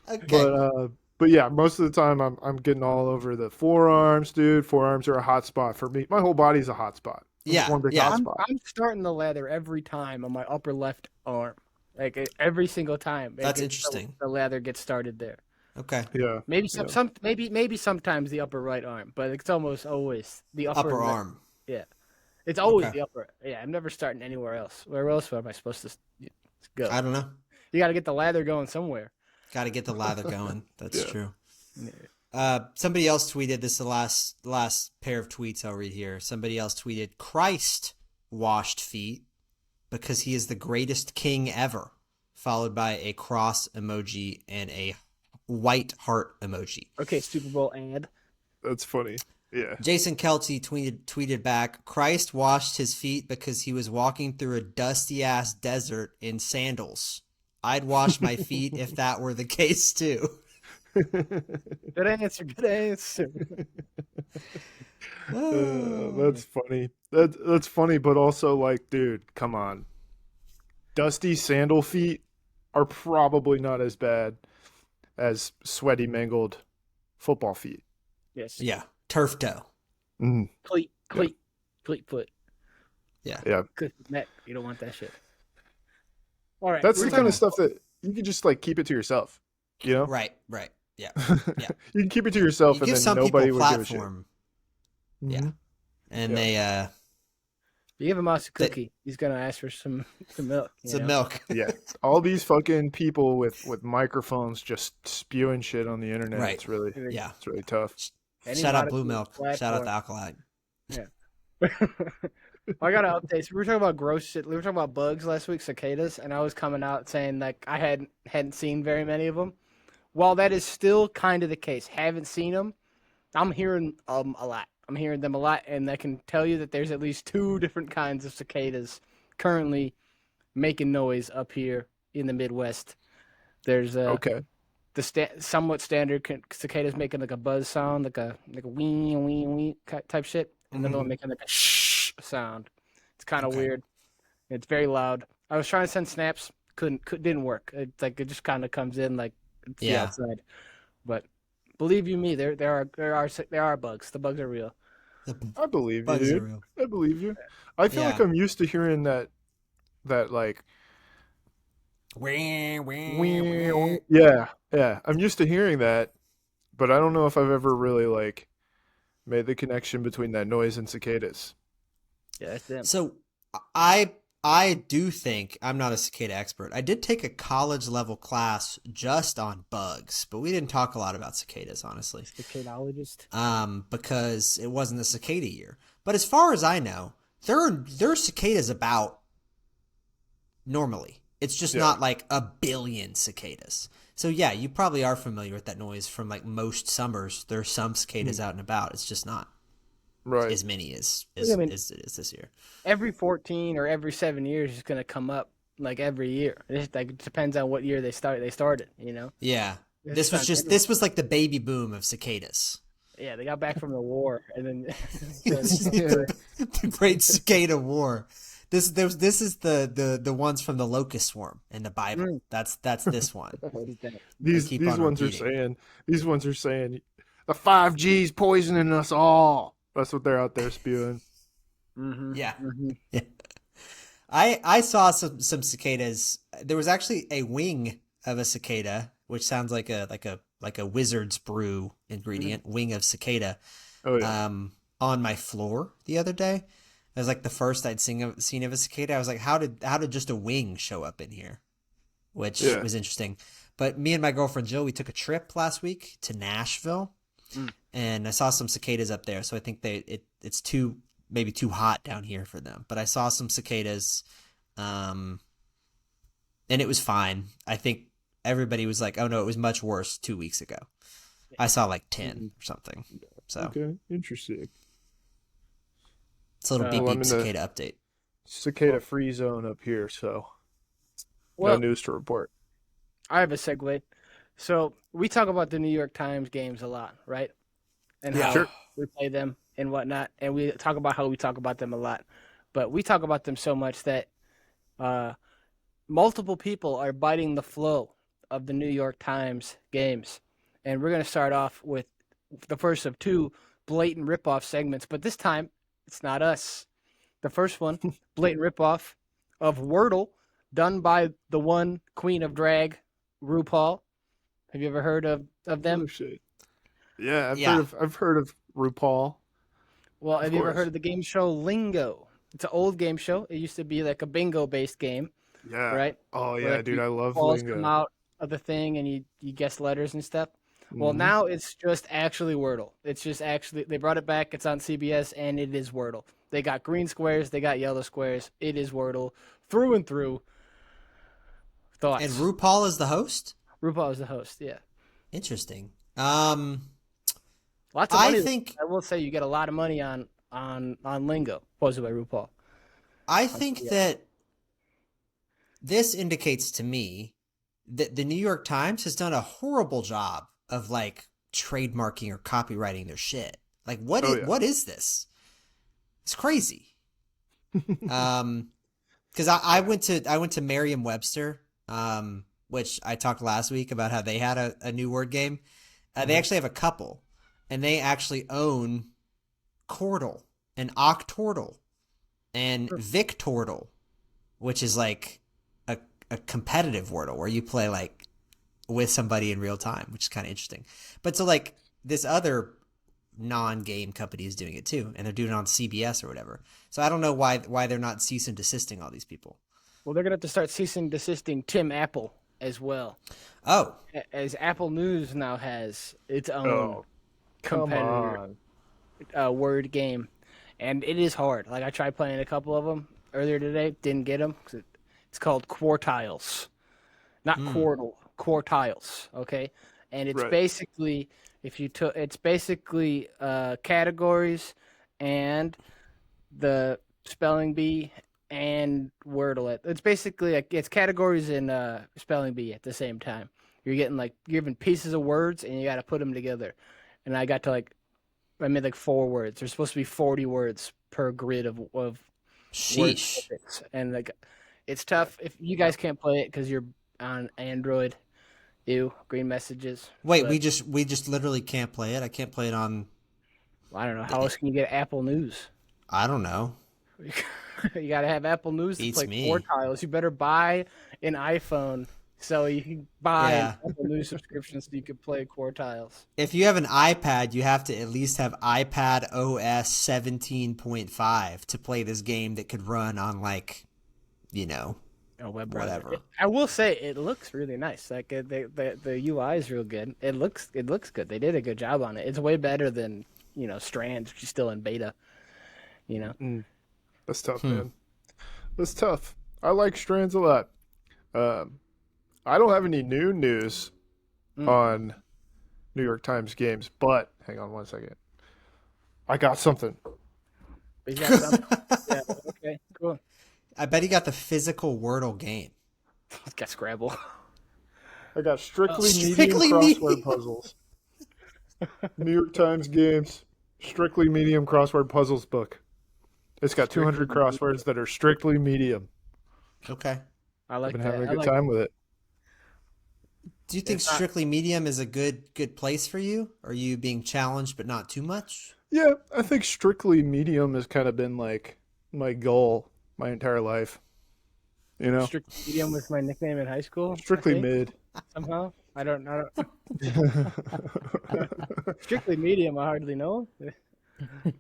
Speaker 3: Okay.
Speaker 1: But yeah, most of the time I'm getting all over the forearms, dude. Forearms are a hot spot for me. My whole body's a hot spot. I'm just
Speaker 3: Yeah.
Speaker 1: one big hot
Speaker 3: Yeah.
Speaker 1: spot.
Speaker 2: I'm starting the lather every time on my upper left arm, every single time.
Speaker 3: That's interesting.
Speaker 2: The lather gets started there.
Speaker 3: Okay.
Speaker 1: Yeah.
Speaker 2: Maybe
Speaker 1: Yeah.
Speaker 2: maybe sometimes the upper right arm, but it's almost always the upper
Speaker 3: Upper
Speaker 2: left.
Speaker 3: arm.
Speaker 2: Yeah, it's always
Speaker 3: Okay.
Speaker 2: the upper. Yeah, I'm never starting anywhere else. Where else am I supposed to go?
Speaker 3: I don't know.
Speaker 2: You got to get the lather going somewhere.
Speaker 3: Got to get the lather going. That's
Speaker 1: Yeah.
Speaker 3: true.
Speaker 2: Yeah.
Speaker 3: Somebody else tweeted this. Is the last pair of tweets I'll read here. Somebody else tweeted, "Christ washed feet because he is the greatest king ever," followed by a cross emoji and a white heart emoji.
Speaker 2: Okay, Super Bowl ad.
Speaker 1: That's funny. Yeah.
Speaker 3: Jason Kelce tweeted back, "Christ washed his feet because he was walking through a dusty ass desert in sandals. I'd wash my feet if that were the case too."
Speaker 2: Good answer. Good answer.
Speaker 1: That's funny. That's funny, but also like, dude, come on. Dusty sandal feet are probably not as bad as sweaty, mangled football feet.
Speaker 2: Yes.
Speaker 3: Yeah, turf toe.
Speaker 1: Mm,
Speaker 2: Cleat foot.
Speaker 1: yeah,
Speaker 2: Good neck. You don't want that shit. All right.
Speaker 1: that's
Speaker 2: we're
Speaker 1: the kind of
Speaker 2: talking-
Speaker 1: stuff that you can just like keep it to yourself. You know,
Speaker 3: Right. Yeah. Yeah.
Speaker 1: you can keep it to yourself,
Speaker 3: You
Speaker 1: and
Speaker 3: give
Speaker 1: then
Speaker 3: some people
Speaker 1: nobody
Speaker 3: a
Speaker 1: would give a shit.
Speaker 3: platform.
Speaker 1: Mhm.
Speaker 3: Yeah. And
Speaker 1: Yeah.
Speaker 2: You give a mouse a
Speaker 3: They-
Speaker 2: cookie, he's gonna ask for some milk. you
Speaker 3: some
Speaker 2: know?
Speaker 3: milk.
Speaker 1: Yeah, all these fucking people with microphones just spewing shit on the internet.
Speaker 3: Right.
Speaker 1: It's really
Speaker 3: Yeah.
Speaker 1: it's really tough.
Speaker 3: Shout out
Speaker 2: Anybody
Speaker 3: Blue
Speaker 2: with a
Speaker 3: Milk. Shout out the Acolyte.
Speaker 2: I got an update. So we were talking about gross shit. We were talking about bugs last week, cicadas, and I was coming out saying like I hadn't seen very many of them. While that is still kind of the case, haven't seen them. I'm hearing a lot. I'm hearing them a lot, and I can tell you that there's at least 2 different kinds of cicadas currently making noise up here in the Midwest. There's
Speaker 1: Okay.
Speaker 2: the somewhat standard cicadas making like a buzz sound, like a wee wee wee type shit, and another one making like a shh sound. It's kind of
Speaker 3: Okay.
Speaker 2: weird. It's very loud. I was trying to send snaps, didn't work. It just kind of comes in like it's the
Speaker 3: Yeah.
Speaker 2: outside. But believe you me, there are bugs. The bugs are real.
Speaker 3: The
Speaker 1: I believe you,
Speaker 3: bugs are
Speaker 1: dude.
Speaker 3: real.
Speaker 1: I believe you. I feel like
Speaker 3: Yeah.
Speaker 1: I'm used to hearing that like yeah. I'm used to hearing that, but I don't know if I've ever really like made the connection between that noise and cicadas.
Speaker 2: Yeah, that's them.
Speaker 3: So I do think I'm not a cicada expert. I did take a college level class just on bugs, but we didn't talk a lot about cicadas, honestly.
Speaker 2: Cicadologist.
Speaker 3: Because it wasn't the cicada year. But as far as I know, there are cicadas about normally. It's just
Speaker 1: Yeah.
Speaker 3: not like a billion cicadas. So yeah, you probably are familiar with that noise from like most summers. There's some cicadas out and about. It's just not
Speaker 1: Right.
Speaker 3: as many as
Speaker 2: I mean-
Speaker 3: it is this year.
Speaker 2: Every 14 or every 7 years is going to come up like every year. It depends on what year they started, you know.
Speaker 3: Yeah.
Speaker 2: It's
Speaker 3: This was like the baby boom of cicadas.
Speaker 2: Yeah, they got back from the war and then
Speaker 3: The Great Cicada War. This is the ones from the locust swarm in the Bible. That's this one.
Speaker 1: These
Speaker 3: keep
Speaker 1: these
Speaker 3: on
Speaker 1: ones
Speaker 3: repeating.
Speaker 1: these ones are saying the 5G's poisoning us all. That's what they're out there spewing.
Speaker 2: Mm-hmm.
Speaker 3: Yeah.
Speaker 2: Mm-hmm.
Speaker 3: Yeah. I saw some cicadas. There was actually a wing of a cicada, which sounds like a wizard's brew ingredient, wing of cicada,
Speaker 1: Oh yeah.
Speaker 3: on my floor the other day. It was like the first I'd seen of a cicada. I was like, how did just a wing show up in here? Which
Speaker 1: Yeah.
Speaker 3: was interesting. But me and my girlfriend Jill, we took a trip last week to Nashville, and I saw some cicadas up there. So I think it's maybe too hot down here for them. But I saw some cicadas, and it was fine. I think everybody was like, "Oh no, it was much worse 2 weeks ago." I saw like 10 or something. So
Speaker 1: Okay, interesting.
Speaker 3: it's a little beep
Speaker 1: Well, I'm
Speaker 3: beep
Speaker 1: in the
Speaker 3: cicada update.
Speaker 1: cicada free zone up here, so no
Speaker 2: Well,
Speaker 1: news to report.
Speaker 2: I have a segue. So we talk about the New York Times games a lot, right? And
Speaker 1: Yeah,
Speaker 2: how
Speaker 1: sure.
Speaker 2: we play them and whatnot, and we talk about how we talk about them a lot. But we talk about them so much that uh, multiple people are biting the flow of the New York Times games. And we're going to start off with the first of two blatant ripoff segments, but this time it's not us. The first one, blatant ripoff of Wordle, done by the one Queen of Drag, RuPaul. Have you ever heard of
Speaker 1: Oh
Speaker 2: them?
Speaker 1: shit. Yeah,
Speaker 3: Yeah.
Speaker 1: I've heard of RuPaul,
Speaker 2: Well,
Speaker 1: of
Speaker 2: have you ever heard
Speaker 1: course.
Speaker 2: of the game show Lingo? It's an old game show. It used to be like a bingo based game,
Speaker 1: Yeah.
Speaker 2: right?
Speaker 1: Oh
Speaker 2: Where
Speaker 1: yeah,
Speaker 2: like
Speaker 1: dude, I love
Speaker 2: balls come
Speaker 1: lingo.
Speaker 2: out of the thing and you guess letters and stuff. Well,
Speaker 1: Hmm.
Speaker 2: now it's just actually Wordle. It's just actually they brought it back. It's on CBS and it is Wordle. They got green squares, they got yellow squares. It is Wordle through and through.
Speaker 3: And
Speaker 2: Thoughts?
Speaker 3: RuPaul is the host?
Speaker 2: RuPaul is the host. Yeah,
Speaker 3: Interesting.
Speaker 2: lots of
Speaker 3: I
Speaker 2: money.
Speaker 3: think
Speaker 2: I will say you get a lot of money on Lingo, posted by RuPaul.
Speaker 3: I
Speaker 2: On
Speaker 3: think
Speaker 2: CBS.
Speaker 3: that this indicates to me that the New York Times has done a horrible job of like trademarking or copywriting their shit. Like
Speaker 1: Oh yeah.
Speaker 3: what is this? It's crazy. Um because I went to Merriam-Webster, which I talked last week about how they had a new word game. They
Speaker 1: Mhm.
Speaker 3: actually have a couple, and they actually own Chordle and Octortle and Victortle, which is like a, a competitive Wordle where you play like with somebody in real time, which is kind of interesting. But so like this other non-game company is doing it too, and they're doing it on CBS or whatever. So I don't know why they're not cease and desisting all these people.
Speaker 2: Well, they're gonna have to start cease and desisting Tim Apple as well,
Speaker 3: Oh,
Speaker 2: as Apple News now has its own
Speaker 1: Oh, come
Speaker 2: competitor
Speaker 1: on.
Speaker 2: word game, and it is hard. Like I tried playing a couple of them earlier today, didn't get them. It's called Quartiles, not
Speaker 3: hmm.
Speaker 2: Quartle, Quartiles. Okay, and it's
Speaker 1: Right.
Speaker 2: basically if you took it's basically categories and the spelling bee and Wordle. It's basically like it's categories and spelling bee at the same time. You're getting like you're given pieces of words and you got to put them together. And I got to like I made like 4 words. There's supposed to be 40 words per grid of word
Speaker 3: Sheesh.
Speaker 2: snippets, and like it's tough if you guys can't play it because you're on Android. Ew, green messages.
Speaker 3: Wait, we
Speaker 2: But
Speaker 3: just literally can't play it. I can't play it on.
Speaker 2: I don't know how else can you get Apple News.
Speaker 3: I don't know.
Speaker 2: You got to have Apple News to
Speaker 3: Beats
Speaker 2: play
Speaker 3: me.
Speaker 2: Quartiles. You better buy an iPhone so you can buy an
Speaker 3: Yeah.
Speaker 2: Apple News subscription so you can play Quartiles.
Speaker 3: If you have an iPad, you have to at least have iPad OS 17.5 to play this game that could run on like, you know,
Speaker 2: A web browser.
Speaker 3: whatever.
Speaker 2: I will say it looks really nice. Like the UI is real good. It looks good. They did a good job on it. It's way better than Strands, which is still in beta. You know.
Speaker 1: Mm, that's tough,
Speaker 3: Hmm.
Speaker 1: man. That's tough. I like Strands a lot. Um, I don't have any new news
Speaker 2: Mm.
Speaker 1: on New York Times games, but hang on one second. I got something.
Speaker 2: But you got something. Yeah. Okay. Cool.
Speaker 3: I bet he got the physical Wordle game.
Speaker 2: Got Scrabble.
Speaker 1: I got strictly medium
Speaker 3: Strictly
Speaker 1: crossword
Speaker 3: me.
Speaker 1: puzzles. New York Times games, strictly medium crossword puzzles book. It's got 200
Speaker 2: Strictly medium.
Speaker 1: crosswords that are strictly medium.
Speaker 3: Okay.
Speaker 2: I
Speaker 1: I've
Speaker 2: like
Speaker 1: been
Speaker 2: that.
Speaker 1: having a
Speaker 2: I
Speaker 1: good
Speaker 2: like.
Speaker 1: time with it.
Speaker 3: Do you think
Speaker 2: It's not.
Speaker 3: strictly medium is a good place for you? Are you being challenged but not too much?
Speaker 1: Yeah, I think strictly medium has kind of been like my goal my entire life. You know,
Speaker 2: Strict medium was my nickname in high school. I
Speaker 1: strictly
Speaker 2: think
Speaker 1: mid.
Speaker 2: somehow. I don't. Strictly medium. I hardly know.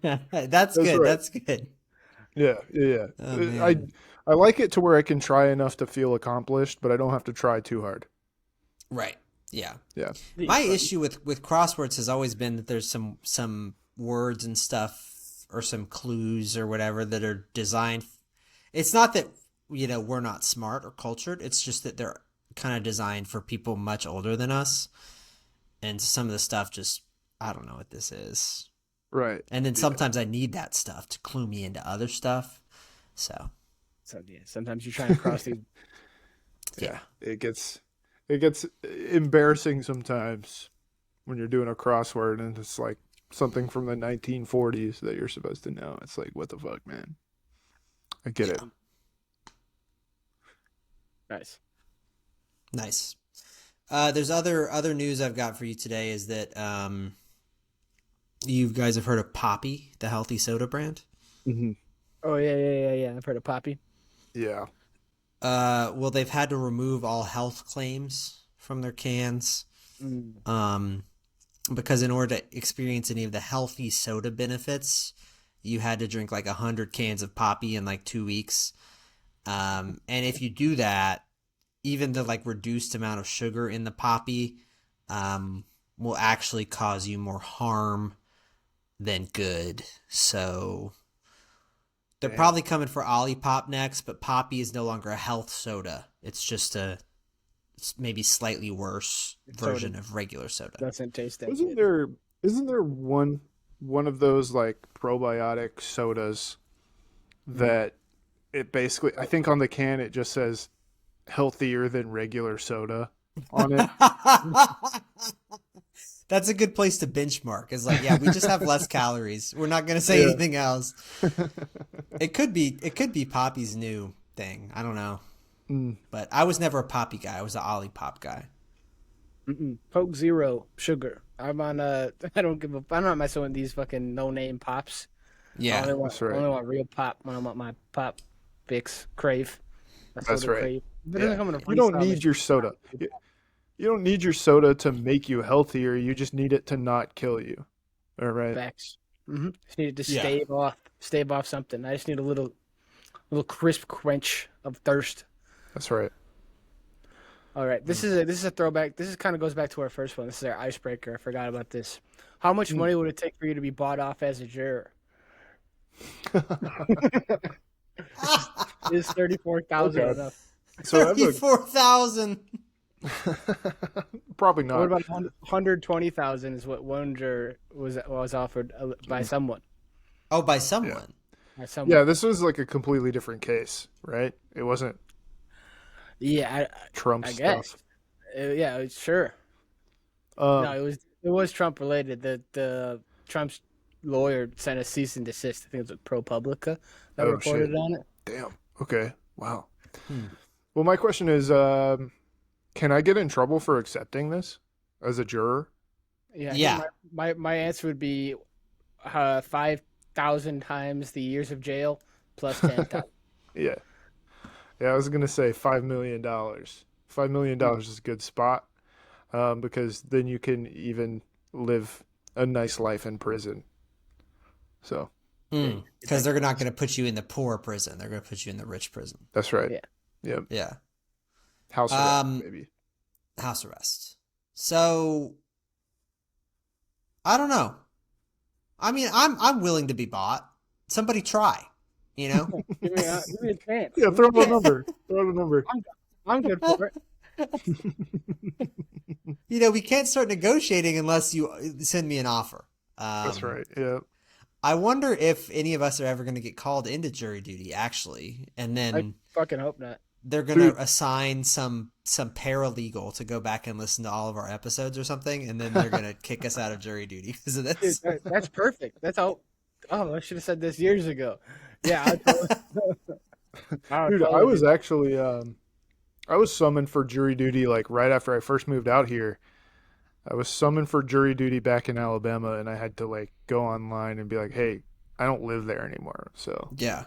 Speaker 3: That's
Speaker 1: That's
Speaker 3: good.
Speaker 1: right.
Speaker 3: That's good.
Speaker 1: Yeah, yeah,
Speaker 3: Oh
Speaker 1: yeah. I
Speaker 3: man.
Speaker 1: I like it to where I can try enough to feel accomplished, but I don't have to try too hard.
Speaker 3: Right. Yeah.
Speaker 1: Yeah.
Speaker 3: My issue with crosswords has always been that there's some words and stuff or some clues or whatever that are designed. It's not that we're not smart or cultured. It's just that they're kind of designed for people much older than us. And some of the stuff just, I don't know what this is.
Speaker 1: Right.
Speaker 3: And then
Speaker 1: Yeah.
Speaker 3: sometimes I need that stuff to clue me into other stuff. So,
Speaker 2: yeah, sometimes you're trying to cross these.
Speaker 1: Yeah. It gets embarrassing sometimes when you're doing a crossword and it's like something from the 1940s that you're supposed to know. It's like, what the fuck, man? I get it.
Speaker 2: Nice.
Speaker 3: Nice. There's other news I've got for you today is that you guys have heard of Poppy, the healthy soda brand?
Speaker 1: Mm-hmm.
Speaker 2: Oh yeah. I've heard of Poppy.
Speaker 1: Yeah.
Speaker 3: Well, they've had to remove all health claims from their cans. Because in order to experience any of the healthy soda benefits, you had to drink like 100 cans of Poppy in like 2 weeks. And if you do that, even the like reduced amount of sugar in the Poppy will actually cause you more harm than good. So they're
Speaker 1: Damn.
Speaker 3: probably coming for Olipop next, but Poppy is no longer a health soda. It's just a maybe slightly worse version of regular soda.
Speaker 2: Doesn't taste that
Speaker 1: Isn't
Speaker 2: good.
Speaker 1: there one of those like probiotic sodas that it basically, I think on the can it just says healthier than regular soda on it.
Speaker 3: That's a good place to benchmark. It's like, yeah, we just have less calories. We're not going to say
Speaker 1: Yeah.
Speaker 3: anything else. It could be Poppy's new thing. I don't know. But I was never a Poppy guy. I was an Olipop guy.
Speaker 2: Coke Zero sugar. I'm on I don't give a. I'm not messing with these fucking no name pops. I
Speaker 3: Yeah.
Speaker 2: only want,
Speaker 1: That's right.
Speaker 2: only want real pop when I want my pop fix crave.
Speaker 1: That's right.
Speaker 2: Crave. But it
Speaker 1: Yeah.
Speaker 2: doesn't come in a
Speaker 1: You don't
Speaker 2: freestyle
Speaker 1: need
Speaker 2: machine.
Speaker 1: your soda. You don't need your soda to make you healthier. You just need it to not kill you. All right.
Speaker 2: Facts. Just needed to
Speaker 3: Yeah.
Speaker 2: stave off something. I just need a little crisp quench of thirst.
Speaker 1: That's right.
Speaker 2: All right, this is a throwback. This is kind of goes back to our first one. This is our icebreaker. I forgot about this. How much money would it take for you to be bought off as a juror? Is 34,000
Speaker 1: Okay.
Speaker 2: enough?
Speaker 1: So I have
Speaker 3: 34,000.
Speaker 1: probably
Speaker 2: What
Speaker 1: not.
Speaker 2: about 120,000? Is what one juror was offered by someone.
Speaker 3: Oh, by someone.
Speaker 2: By someone.
Speaker 1: Yeah, this was like a completely different case, right? It wasn't
Speaker 2: Yeah,
Speaker 1: Trump
Speaker 2: I
Speaker 1: stuff.
Speaker 2: guess. Yeah, sure. No, it was Trump related. The Trump's lawyer sent a cease and desist. I think it was with ProPublica that
Speaker 1: Oh,
Speaker 2: reported
Speaker 1: shit.
Speaker 2: on it.
Speaker 1: Damn. Okay. Wow. Well, my question is, can I get in trouble for accepting this as a juror?
Speaker 2: Yeah. I
Speaker 3: Yeah.
Speaker 2: think my answer would be 5,000 times the years of jail plus 10,000.
Speaker 1: Yeah. Yeah, I was gonna say $5 million. $5 million is a good spot, because then you can even live a nice life in prison. So
Speaker 3: Because they're not going to put you in the poor prison. They're going to put you in the rich prison.
Speaker 1: that's right.
Speaker 2: Yeah.
Speaker 1: Yep.
Speaker 3: Yeah.
Speaker 1: House arrest, maybe.
Speaker 3: House arrest. So I don't know. I mean, I'm willing to be bought. Somebody try, you know?
Speaker 2: Give me a chance.
Speaker 1: Yeah, throw out a number. Throw out a number.
Speaker 2: I'm good for it.
Speaker 3: You know, we can't start negotiating unless you send me an offer.
Speaker 1: That's right. Yeah.
Speaker 3: I wonder if any of us are ever going to get called into jury duty, actually, and then
Speaker 2: I fucking hope not.
Speaker 3: they're going to
Speaker 1: Dude.
Speaker 3: assign some paralegal to go back and listen to all of our episodes or something, and then they're going to kick us out of jury duty because of
Speaker 2: Dude,
Speaker 3: this.
Speaker 2: that's perfect. That's all. Oh, I should have said this years ago. Yeah, I totally,
Speaker 1: Dude, I was actually I was summoned for jury duty like right after I first moved out here. I was summoned for jury duty back in Alabama, and I had to like go online and be like, "Hey, I don't live there anymore." So
Speaker 3: Yeah.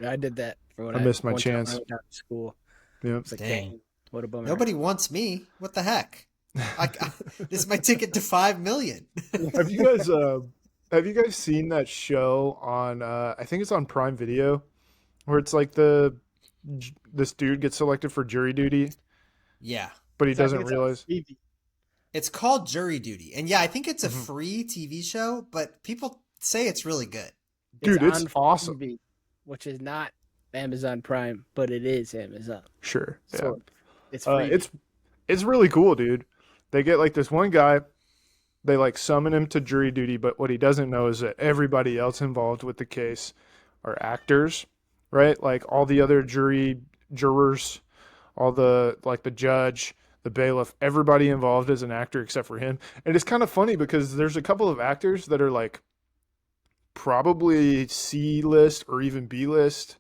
Speaker 2: I did that for when
Speaker 1: I missed my
Speaker 2: one time
Speaker 1: chance.
Speaker 2: I went out to school.
Speaker 1: yeah.
Speaker 2: It's like,
Speaker 3: Dang.
Speaker 2: dang, what a bummer.
Speaker 3: Nobody wants me. What the heck? This is my ticket to 5 million.
Speaker 1: Have you guys seen that show on I think it's on Prime Video, where it's like this dude gets selected for jury duty,
Speaker 3: Yeah.
Speaker 1: but he
Speaker 2: So I
Speaker 1: doesn't
Speaker 2: think it's on
Speaker 1: realize.
Speaker 2: TV.
Speaker 3: It's called Jury Duty. And yeah, I think it's a free TV show, but people say it's really good.
Speaker 1: Dude, it's
Speaker 2: on
Speaker 1: awesome.
Speaker 2: TV, which is not Amazon Prime, but it is Amazon.
Speaker 1: Sure. Yeah.
Speaker 2: So it's free.
Speaker 1: It's really cool, dude. They get like this one guy, they like summon him to jury duty, but what he doesn't know is that everybody else involved with the case are actors, right? Like all the other jurors, all the like the judge, the bailiff, everybody involved is an actor except for him. And it's kind of funny because there's a couple of actors that are like probably C list or even B list.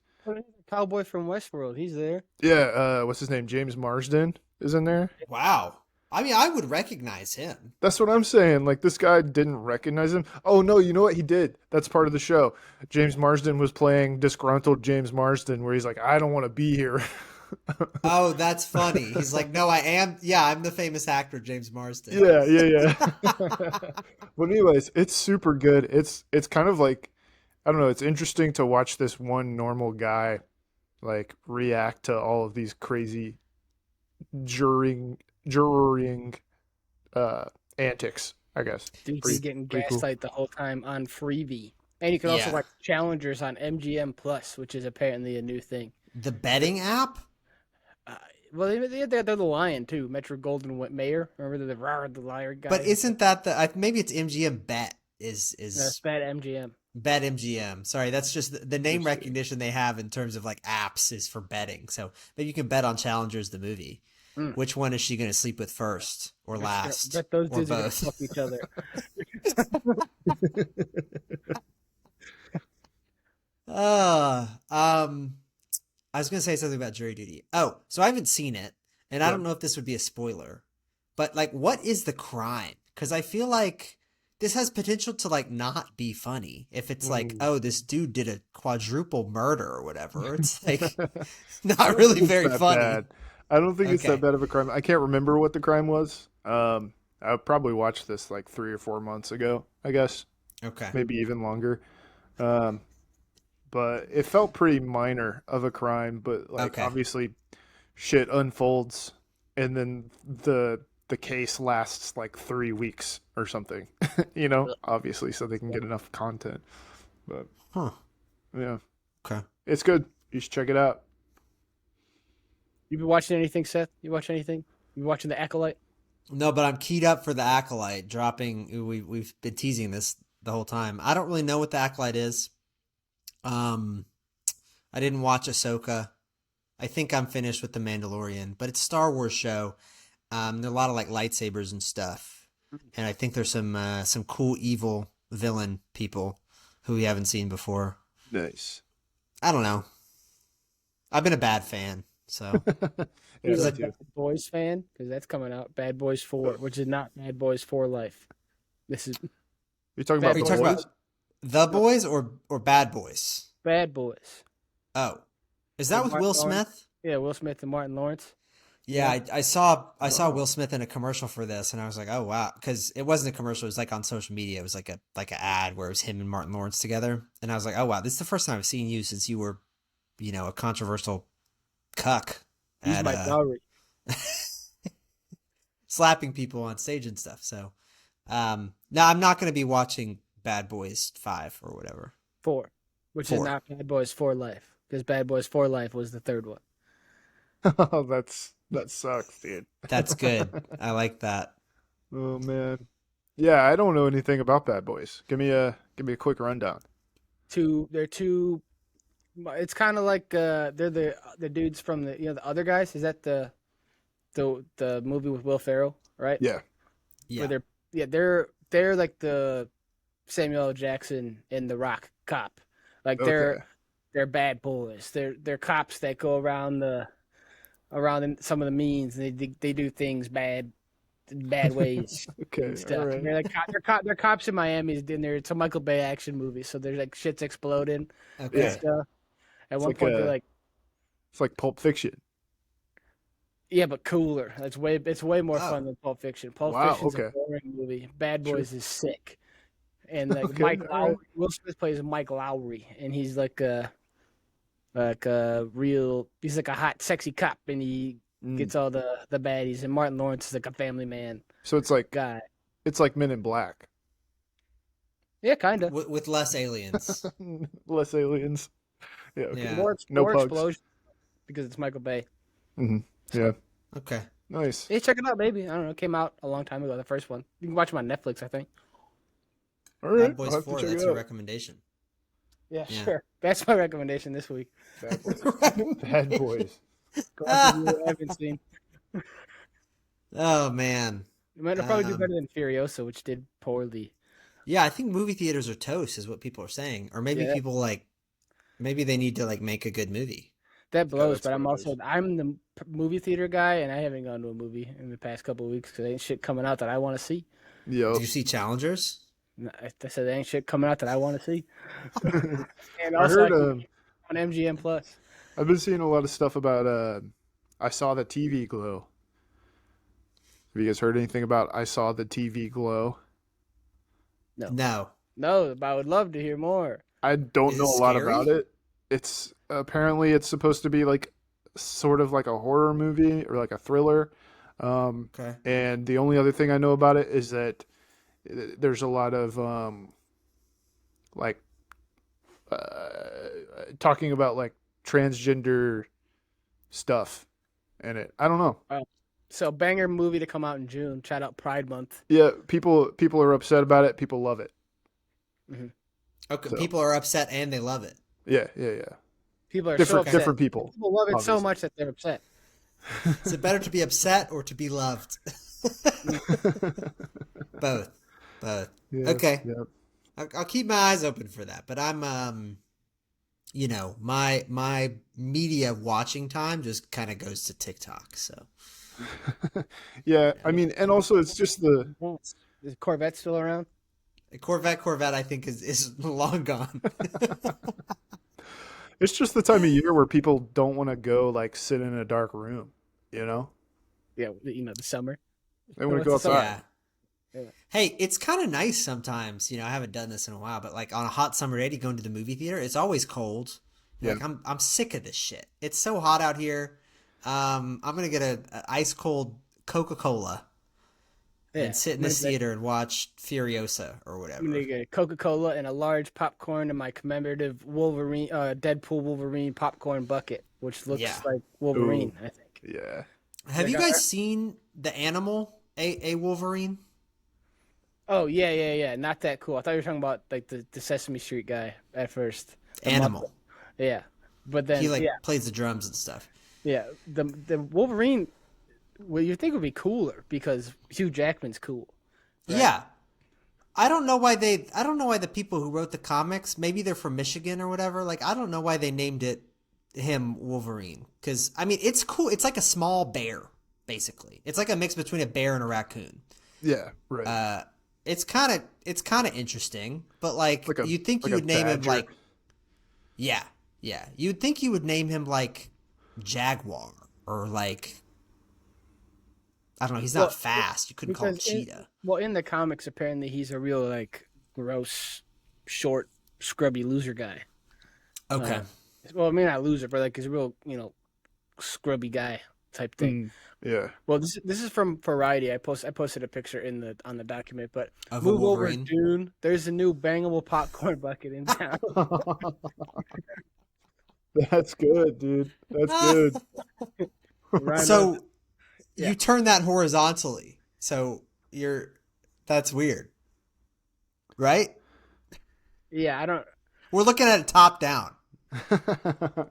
Speaker 2: Cowboy from Westworld, he's there.
Speaker 1: Yeah, what's his name? James Marsden is in there.
Speaker 3: Wow. I mean, I would recognize him.
Speaker 1: That's what I'm saying. Like this guy didn't recognize him. Oh no, you know what he did? That's part of the show. James Marsden was playing disgruntled James Marsden, where he's like, I don't want to be here.
Speaker 3: Oh, that's funny. He's like, no, I am. Yeah, I'm the famous actor, James Marsden.
Speaker 1: Yeah. But anyways, it's super good. It's kind of like I don't know. It's interesting to watch this one normal guy like react to all of these crazy jurying antics. I guess.
Speaker 2: Dude's
Speaker 1: Pretty,
Speaker 2: getting
Speaker 1: pretty cool.
Speaker 2: gaslight the whole time on Freebie. And you can also
Speaker 3: Yeah.
Speaker 2: watch Challengers on MGM Plus, which is apparently a new thing.
Speaker 3: The betting app?
Speaker 2: Uh, well, they're the lion too. Metro Golden Mayer. Remember the liar guy?
Speaker 3: But isn't that maybe it's MGM Bet is
Speaker 2: That's bad MGM.
Speaker 3: Bet MGM. Sorry, that's just the name recognition they have in terms of like apps is for betting. So maybe you can bet on Challengers the movie.
Speaker 2: Mm.
Speaker 3: Which one is she going to sleep with first or last?
Speaker 2: Bet those
Speaker 3: or
Speaker 2: dudes are gonna
Speaker 3: both?
Speaker 2: fuck each other.
Speaker 3: I was going to say something about jury duty. Oh, so I haven't seen it, and I don't know if this would be a spoiler, but like, what is the crime? Because I feel like this has potential to like not be funny if it's like, oh, this dude did a quadruple murder or whatever. It's like not really very
Speaker 1: That
Speaker 3: funny.
Speaker 1: bad. I don't think it's
Speaker 3: Okay.
Speaker 1: that bad of a crime. I can't remember what the crime was. I probably watched this like 3 or 4 months ago, I guess,
Speaker 3: Okay.
Speaker 1: maybe even longer. Um, but it felt pretty minor of a crime, but like
Speaker 3: Okay.
Speaker 1: obviously shit unfolds and then the case lasts like 3 weeks or something, obviously so they can get enough content. But
Speaker 3: Huh.
Speaker 1: yeah,
Speaker 3: Okay.
Speaker 1: it's good. You should check it out.
Speaker 2: You been watching anything, Seth? You watch anything? You watching The Acolyte?
Speaker 3: No, but I'm keyed up for the Acolyte dropping. We've been teasing this the whole time. I don't really know what the Acolyte is. I didn't watch Ahsoka. I think I'm finished with The Mandalorian, but it's a Star Wars show. There are a lot of like lightsabers and stuff, and I think there's some cool evil villain people who we haven't seen before.
Speaker 1: Nice.
Speaker 3: I don't know. I've been a bad fan, so
Speaker 1: Yeah,
Speaker 2: He's
Speaker 1: me
Speaker 2: a
Speaker 1: too.
Speaker 2: Bad Boys fan because that's coming out. Bad Boys 4, which is not Bad Boys for Life. This is
Speaker 1: You talking
Speaker 2: Bad
Speaker 1: about
Speaker 3: are you
Speaker 1: the
Speaker 3: talking
Speaker 1: boys?
Speaker 3: about The Boys or Bad Boys?
Speaker 2: Bad Boys.
Speaker 3: Oh, is that with
Speaker 2: Martin
Speaker 3: Will
Speaker 2: Lawrence?
Speaker 3: Smith?
Speaker 2: Yeah, Will Smith and Martin Lawrence.
Speaker 3: Yeah, I saw Will Smith in a commercial for this, and I was like, oh wow, because it wasn't a commercial; it was like on social media. It was like an ad where it was him and Martin Lawrence together, and I was like, oh wow, this is the first time I've seen you since you were, a controversial cuck
Speaker 2: He's
Speaker 3: at
Speaker 2: my dowry.
Speaker 3: slapping people on stage and stuff. So, now I'm not going to be watching Bad Boys 5 or whatever.
Speaker 2: 4, which is
Speaker 3: 4.
Speaker 2: not Bad Boys for Life because Bad Boys for Life was the third one.
Speaker 1: Oh, that sucks, dude.
Speaker 3: That's good. I like that.
Speaker 1: Oh man. Yeah, I don't know anything about Bad Boys. Give me a quick rundown.
Speaker 2: They're two. It's kind of like they're the dudes from the other guys. Is that the movie with Will Ferrell, right?
Speaker 1: Yeah.
Speaker 3: Yeah.
Speaker 2: Where they're like the Samuel L. Jackson in The Rock cop. Like
Speaker 1: Okay.
Speaker 2: they're bad boys. They're cops that go around in some of the means. And they do things bad ways
Speaker 1: Okay.
Speaker 2: and stuff.
Speaker 1: All right.
Speaker 2: They're like they're cops in Miami. And it's a Michael Bay action movie. So there's like shit's exploding
Speaker 3: Okay.
Speaker 2: and stuff. At
Speaker 1: It's
Speaker 2: one
Speaker 1: like
Speaker 2: point,
Speaker 1: a-
Speaker 2: they're like,
Speaker 1: It's like Pulp Fiction.
Speaker 2: yeah, but cooler. It's way more
Speaker 3: Oh.
Speaker 2: fun than Pulp Fiction. Pulp
Speaker 1: Wow,
Speaker 2: Fiction's
Speaker 1: okay.
Speaker 2: a boring movie. Bad
Speaker 1: Sure.
Speaker 2: Boys is sick. And like
Speaker 1: Okay,
Speaker 2: Mike
Speaker 1: all
Speaker 2: Lowry,
Speaker 1: right.
Speaker 2: Will Smith plays Mike Lowry, and he's like a he's like a hot, sexy cop, and he
Speaker 1: Mm.
Speaker 2: gets all the baddies. And Martin Lawrence is like a family man
Speaker 1: So it's like
Speaker 2: guy.
Speaker 1: Men in Black.
Speaker 2: Yeah, kind of.
Speaker 3: With less aliens.
Speaker 1: Less aliens. Yeah. Okay.
Speaker 3: Yeah.
Speaker 1: No
Speaker 2: more
Speaker 1: pugs.
Speaker 2: explosion because it's Michael Bay.
Speaker 1: Hmm. Yeah.
Speaker 3: Okay.
Speaker 1: Nice.
Speaker 2: Hey, check it out, baby. I don't know. It came out a long time ago. The first one. You can watch them on Netflix, I think.
Speaker 1: All right.
Speaker 3: Bad
Speaker 1: I'll
Speaker 3: Boys
Speaker 1: have to
Speaker 3: 4,
Speaker 1: check
Speaker 3: that's
Speaker 1: it
Speaker 3: your
Speaker 1: out.
Speaker 3: recommendation.
Speaker 2: Yeah,
Speaker 3: Yeah.
Speaker 2: sure. That's my recommendation this week.
Speaker 1: Bad boys. Bad boys.
Speaker 2: Go watch a movie I haven't seen.
Speaker 3: Oh man.
Speaker 2: It might probably do
Speaker 3: Um,
Speaker 2: better than Furiosa, which did poorly.
Speaker 3: yeah, I think movie theaters are toast is what people are saying. Or maybe
Speaker 2: Yeah,
Speaker 3: people like maybe they need to like make a good movie.
Speaker 2: that
Speaker 1: Yeah,
Speaker 2: blows.
Speaker 1: that's
Speaker 2: But
Speaker 1: what it is.
Speaker 2: I'm the movie theater guy, and I haven't gone to a movie in the past couple of weeks because ain't shit coming out that I want to see.
Speaker 3: Did
Speaker 1: Yep.
Speaker 3: you see Challengers?
Speaker 2: I said there ain't shit coming out that I want to see, and
Speaker 1: I
Speaker 2: also I
Speaker 1: heard.
Speaker 2: can on MGM Plus.
Speaker 1: I've been seeing a lot of stuff about. I saw the TV glow. Have you guys heard anything about I saw the TV glow?
Speaker 3: No.
Speaker 2: No, but I would love to hear more.
Speaker 1: I don't
Speaker 3: Is it
Speaker 1: know a lot about
Speaker 3: scary?
Speaker 1: it. It's apparently it's supposed to be like sort of like a horror movie or like a thriller.
Speaker 3: Okay.
Speaker 1: And the only other thing I know about it is that there's a lot of like talking about like transgender stuff in it. I don't know.
Speaker 2: So banger movie to come out in June. Shout out Pride Month.
Speaker 1: Yeah, people are upset about it. People love it.
Speaker 3: Okay.
Speaker 1: So.
Speaker 3: People are upset and they love it.
Speaker 1: Yeah.
Speaker 2: People are so upset.
Speaker 1: Different people.
Speaker 2: People love it so
Speaker 1: obviously.
Speaker 2: much that they're upset.
Speaker 3: Is it better to be upset or to be loved? Both. Both.
Speaker 1: Yes,
Speaker 3: Okay.
Speaker 1: yep.
Speaker 3: I'll keep my eyes open for that. But I'm you know, my media watching time just kind of goes to TikTok. So
Speaker 1: Yeah, I mean, and also it's just the
Speaker 2: Is Corvette still around?
Speaker 3: Corvette, I think is long gone.
Speaker 1: it's just the time of year where people don't want to go like sit in a dark room, you know?
Speaker 2: Yeah, the summer.
Speaker 1: They want to
Speaker 2: What's
Speaker 1: go
Speaker 2: the
Speaker 1: outside.
Speaker 3: Yeah. Hey, it's kind of nice sometimes. You know, I haven't done this in a while, but like on a hot summer day to go into the movie theater, it's always cold. Like
Speaker 1: Yeah.
Speaker 3: I'm sick of this shit. It's so hot out here. I'm gonna get a ice cold Coca-Cola
Speaker 2: Yeah,
Speaker 3: and sit in this theater and watch Furiosa or whatever.
Speaker 2: I'm gonna get Coca-Cola and a large popcorn in my commemorative Wolverine, Deadpool Wolverine popcorn bucket, which looks
Speaker 3: Yeah.
Speaker 2: like Wolverine.
Speaker 1: Ooh.
Speaker 2: I think.
Speaker 1: Yeah.
Speaker 3: Have you
Speaker 2: Like,
Speaker 3: guys seen the animal, a Wolverine?
Speaker 2: Oh yeah. Not that cool. I thought you were talking about like the Sesame Street guy at first. The
Speaker 3: Animal.
Speaker 2: Muppet. Yeah, but then
Speaker 3: He like
Speaker 2: yeah,
Speaker 3: plays the drums and stuff.
Speaker 2: the Wolverine. Well, you think would be cooler because Hugh Jackman's cool. Right?
Speaker 3: Yeah. I don't know why the people who wrote the comics, maybe they're from Michigan or whatever. Like, I don't know why they named him Wolverine. Cause I mean, it's cool. It's like a small bear, basically. It's like a mix between a bear and a raccoon.
Speaker 1: Yeah, right.
Speaker 3: It's kind of interesting, but like,
Speaker 1: Like a-
Speaker 3: you'd think
Speaker 1: like
Speaker 3: you
Speaker 1: a
Speaker 3: would name him
Speaker 1: badger.
Speaker 3: like, yeah. You'd think you would name him like Jaguar or like, I don't know. He's not
Speaker 2: Well,
Speaker 3: fast. You couldn't call him
Speaker 2: Because in,
Speaker 3: Cheetah.
Speaker 2: well, in the comics, apparently he's a real like gross, short, scrubby loser guy.
Speaker 3: Okay.
Speaker 2: Well, I mean not loser, but like he's a real scrubby guy type thing.
Speaker 1: Yeah.
Speaker 2: Well, this is from Variety. I posted a picture on the document, but
Speaker 3: Of a
Speaker 2: move over
Speaker 3: Wolverine.
Speaker 2: Dune. There's a new bangable popcorn bucket in town.
Speaker 1: That's good, dude. That's good.
Speaker 2: Ryan
Speaker 3: So
Speaker 2: Reynolds- Yeah.
Speaker 3: you turn that horizontally. So that's weird. Right?
Speaker 2: yeah, I don't
Speaker 3: We're looking at it top down.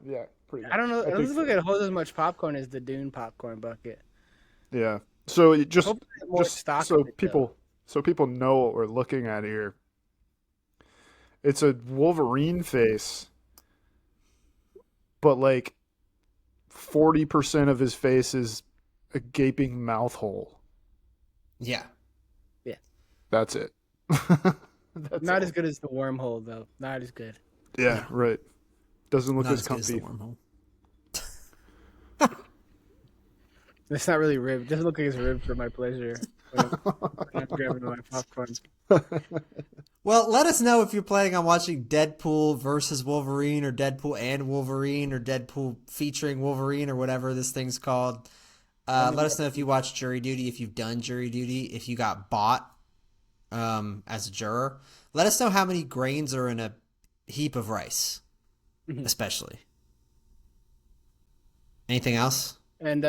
Speaker 1: Yeah, pretty much.
Speaker 2: I don't know. It
Speaker 1: think
Speaker 2: doesn't
Speaker 1: so.
Speaker 2: look like it holds as much popcorn as the Dune popcorn bucket.
Speaker 1: Yeah. So it just
Speaker 2: Hopefully it's more
Speaker 1: just
Speaker 2: stock
Speaker 1: so
Speaker 2: of it,
Speaker 1: people know what we're looking at here. It's a Wolverine face, but like 40% of his face is a gaping mouth hole.
Speaker 3: Yeah.
Speaker 1: That's it. That's
Speaker 2: Not
Speaker 1: all.
Speaker 2: as good as the wormhole though. Not as good.
Speaker 1: Yeah, right. Doesn't look
Speaker 3: Not
Speaker 1: as
Speaker 3: as good as the
Speaker 1: comfy.
Speaker 3: wormhole.
Speaker 2: It's not really ribbed. It doesn't look like it's ribbed for my pleasure. When I'm grabbing my popcorn.
Speaker 3: Well, let us know if you're planning on watching Deadpool versus Wolverine or Deadpool and Wolverine or Deadpool featuring Wolverine or whatever this thing's called. Let us know if you watched Jury Duty, if you've done Jury Duty, if you got bought as a juror. Let us know how many grains are in a heap of rice. especially. Anything else?
Speaker 2: And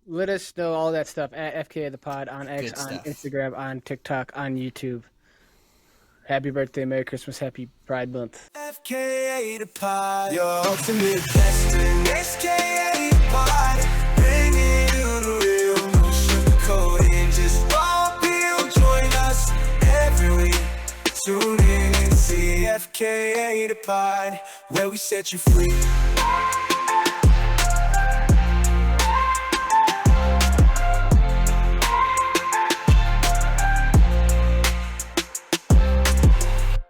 Speaker 2: let us know all that stuff at FKA the Pod on X,
Speaker 3: Good
Speaker 2: on
Speaker 3: stuff.
Speaker 2: Instagram, on TikTok, on YouTube. Happy birthday, Merry Christmas, Happy Pride Month.
Speaker 4: FKA the Pod, your ultimate destination. FKA the Pod, bringing you the real, no sugarcoating, just raw appeal. Join us every week. Tune in and see FKA the Pod, where we set you free.